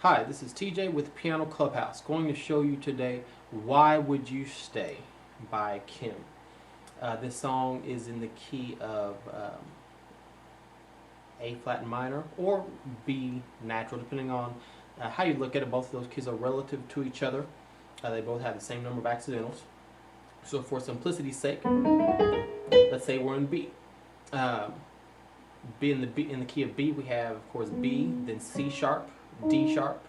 Hi, this is TJ with Piano Clubhouse. Going to show you today Why Would You Stay by Kim. This song is in the key of A flat minor or B natural, depending on how you look at it. Both of those keys are relative to each other. They both have the same number of accidentals. So for simplicity's sake, let's say we're in B. In the key of B, we have, of course, B, then C sharp, D sharp,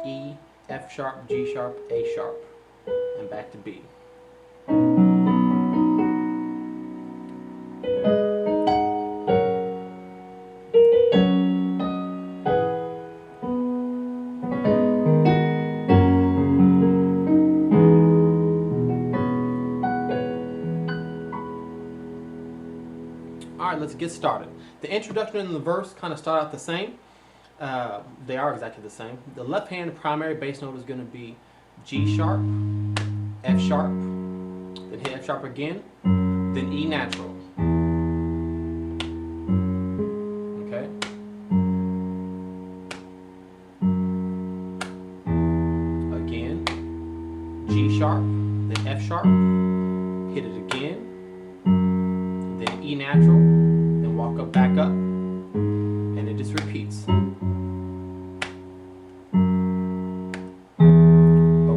E, F sharp, G sharp, A sharp, and back to B. Alright, let's get started. The introduction and the verse kind of start out the same. They are exactly the same. The left hand primary bass note is going to be G sharp, F sharp, then hit F sharp again, then E natural. Okay? Again, G sharp, then F sharp, hit it again, then E natural, then walk up, back up, and it just repeats.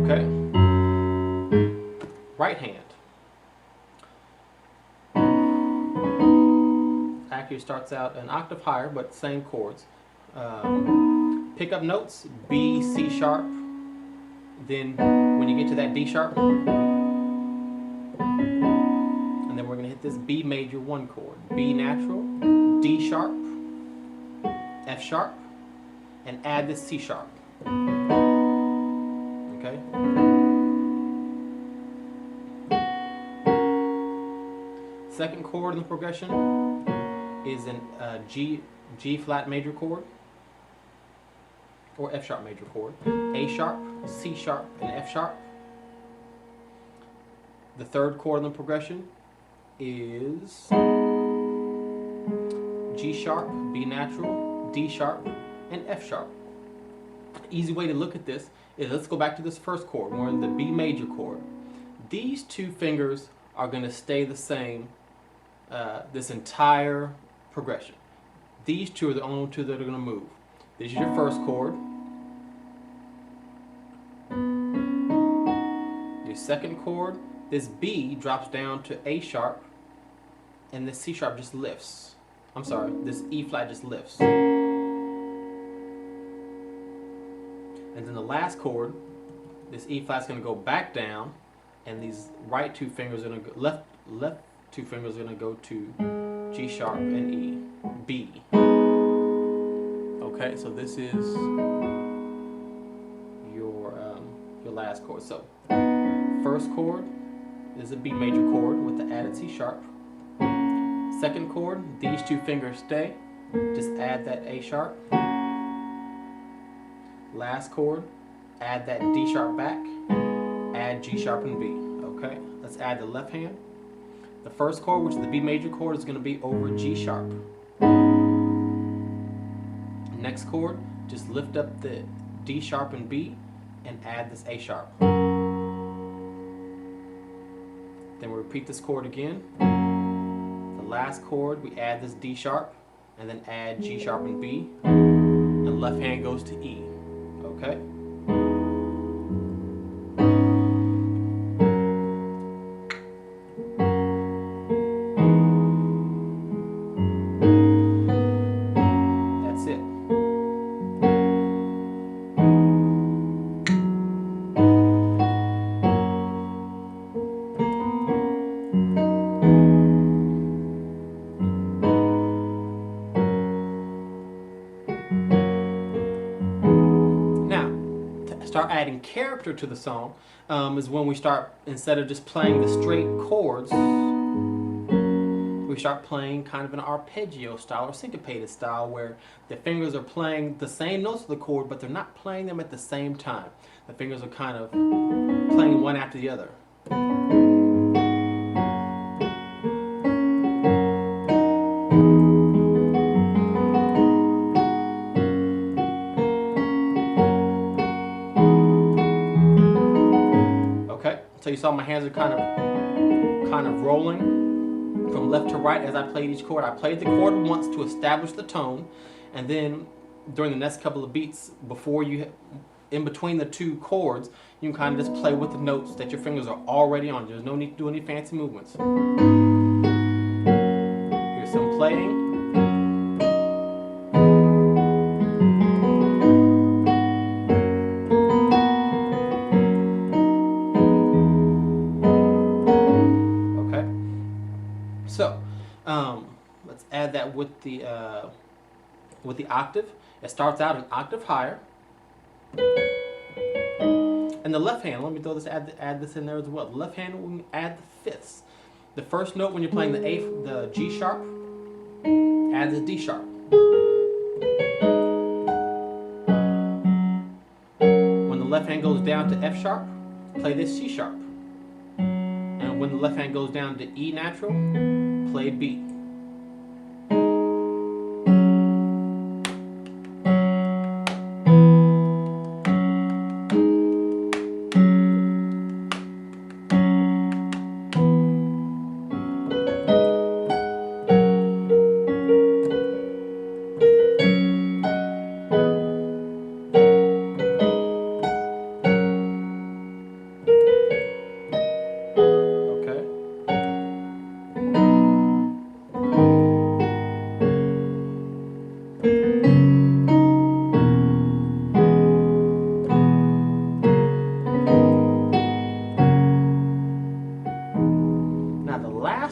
Okay? Right hand. Actually starts out an octave higher, but same chords. Pick up notes, B, C sharp, then when you get to that D sharp, and then we're going to hit this B major 1 chord. B natural, D sharp, F sharp, and add this C sharp. Okay? Second chord in the progression is an G flat major chord, or F sharp major chord. A sharp, C sharp, and F sharp. The third chord in the progression is G sharp, B natural, D sharp, and F sharp. Easy way to look at this is, let's go back to this first chord. We're in the B major chord. These two fingers are going to stay the same this entire progression. These two are the only two that are going to move. This is your first chord. Your second chord, this B drops down to A sharp, and this C sharp just lifts. I'm sorry, this E flat just lifts. And then the last chord, this E flat's going to go back down, and these right two fingers are going to go, left two fingers are going to go to G sharp and E, B. Okay, so this is your last chord. So first chord is a B major chord with the added C sharp. Second chord, these two fingers stay, just add that A sharp. Last chord, add that D sharp back, add G sharp and B. Okay, let's add the left hand. The first chord, which is the B major chord, is going to be over G sharp. Next chord, just lift up the D sharp and B and add this A sharp. Then we repeat this chord again. The last chord, we add this D sharp and then add G sharp and B, and left hand goes to E. Okay? That's it. Start adding character to the song is when we start, instead of just playing the straight chords, we start playing kind of an arpeggio style or syncopated style, where the fingers are playing the same notes of the chord, but they're not playing them at the same time. The fingers are kind of playing one after the other. So you saw my hands are kind of rolling from left to right as I played each chord. I played the chord once to establish the tone, and then during the next couple of beats, in between the two chords, you can kind of just play with the notes that your fingers are already on. There's no need to do any fancy movements. Here's some playing. So, let's add that with the octave. It starts out an octave higher. And the left hand, let me throw this, add this in there as well. The left hand, we can add the fifths. The first note when you're playing the G sharp, add the D sharp. When the left hand goes down to F sharp, play this C sharp. And when the left hand goes down to E natural, play B.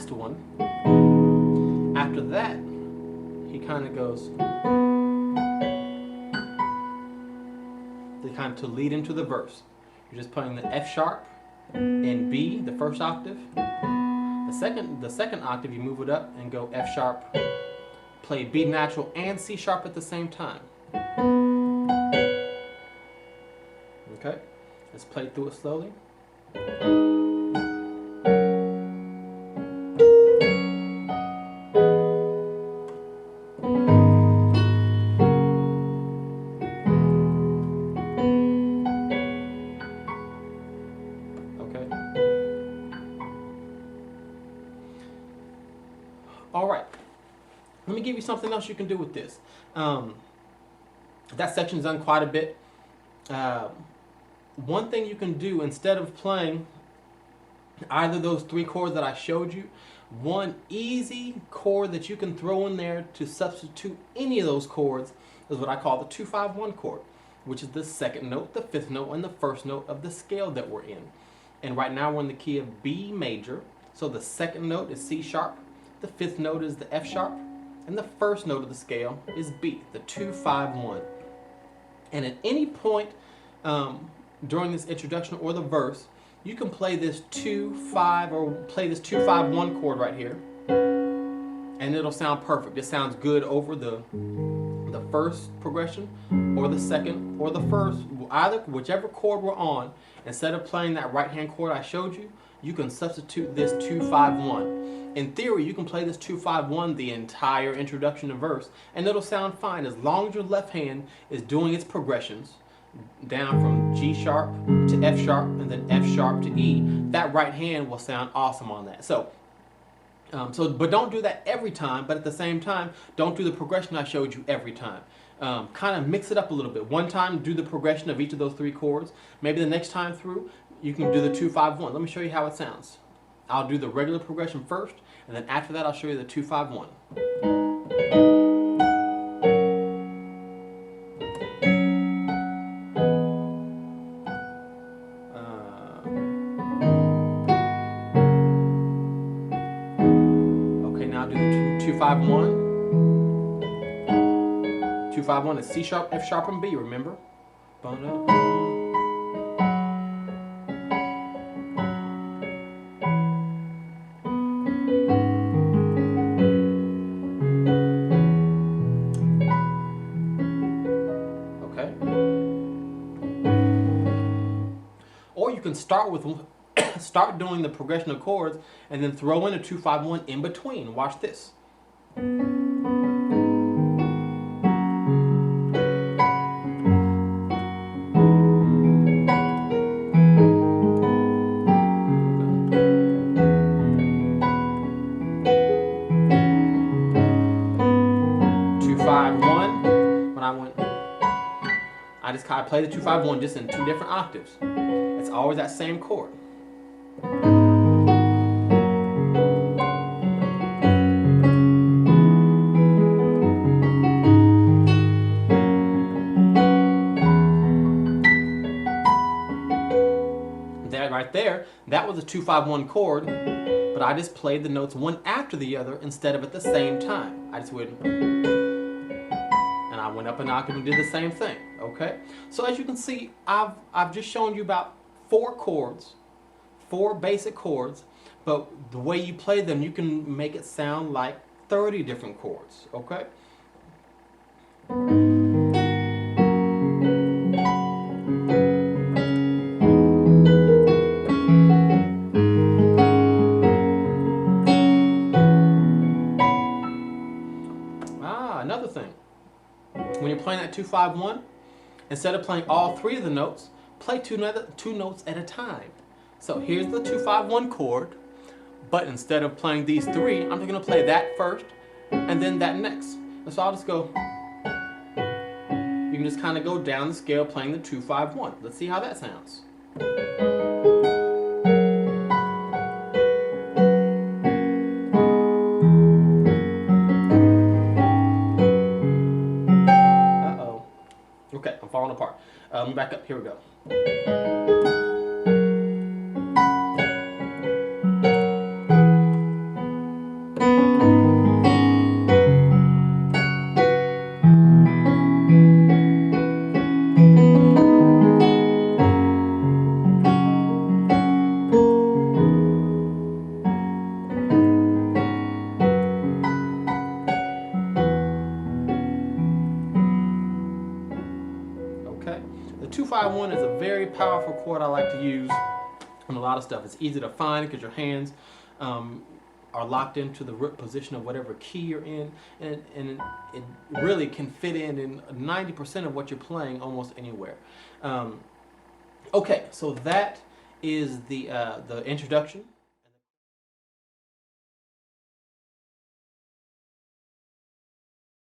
One. After that, he kind of goes to lead into the verse. You're just playing the F sharp and B, the first octave. The second octave, you move it up and go F sharp, play B natural and C sharp at the same time. Okay, let's play through it slowly. All right, let me give you something else you can do with this. That section's done quite a bit. One thing you can do, instead of playing either of those three chords that I showed you, one easy chord that you can throw in there to substitute any of those chords is what I call the 2-5-1 chord, which is the second note, the fifth note, and the first note of the scale that we're in. And right now we're in the key of B major, so the second note is C sharp, the fifth note is the F sharp, and the first note of the scale is B, the 2-5-1. And at any point during this introduction or the verse, you can play this 2-5 or play this 2-5-1 chord right here, and it'll sound perfect. It sounds good over the first progression or the second or the first, either whichever chord we're on. Instead of playing that right hand chord I showed you, you can substitute this 2-5-1. In theory, you can play this 2-5-1 the entire introduction and verse, and it'll sound fine as long as your left hand is doing its progressions down from G sharp to F sharp and then F sharp to E. That right hand will sound awesome on that. But don't do that every time, but at the same time, don't do the progression I showed you every time. Kind of mix it up a little bit. One time, do the progression of each of those three chords. Maybe the next time through, you can do the 2-5-1. Let me show you how it sounds. I'll do the regular progression first, and then after that I'll show you the 2-5-1. Okay, now I'll do the 2-5-1. 2-5-1 is C sharp, F sharp, and B, remember? Or you can start doing the progression of chords and then throw in a 2-5-1 in between. Watch this. went. I play the 2-5-1 just in 2 different octaves. It's always that same chord. That right there, that was a 2-5-1 chord, but I just played the notes one after the other instead of at the same time. I just went, and I went up an octave and did the same thing. Okay, so as you can see, I've just shown you about 4 chords, 4 basic chords, but the way you play them, you can make it sound like 30 different chords. Okay. Another thing, when you're playing that 2-5-1, instead of playing all 3 of the notes, play 2 notes at a time. So here's the 2-5-1 chord, but instead of playing these 3, I'm just going to play that first and then that next. And so I'll just go, you can just kind of go down the scale playing the 2-5-1. Let's see how that sounds. Okay, I'm falling apart. Let me back up. Here we go. The 2-5-1 is a very powerful chord I like to use on a lot of stuff. It's easy to find because your hands are locked into the root position of whatever key you're in, and it really can fit in 90% of what you're playing almost anywhere. Okay, so that is the introduction.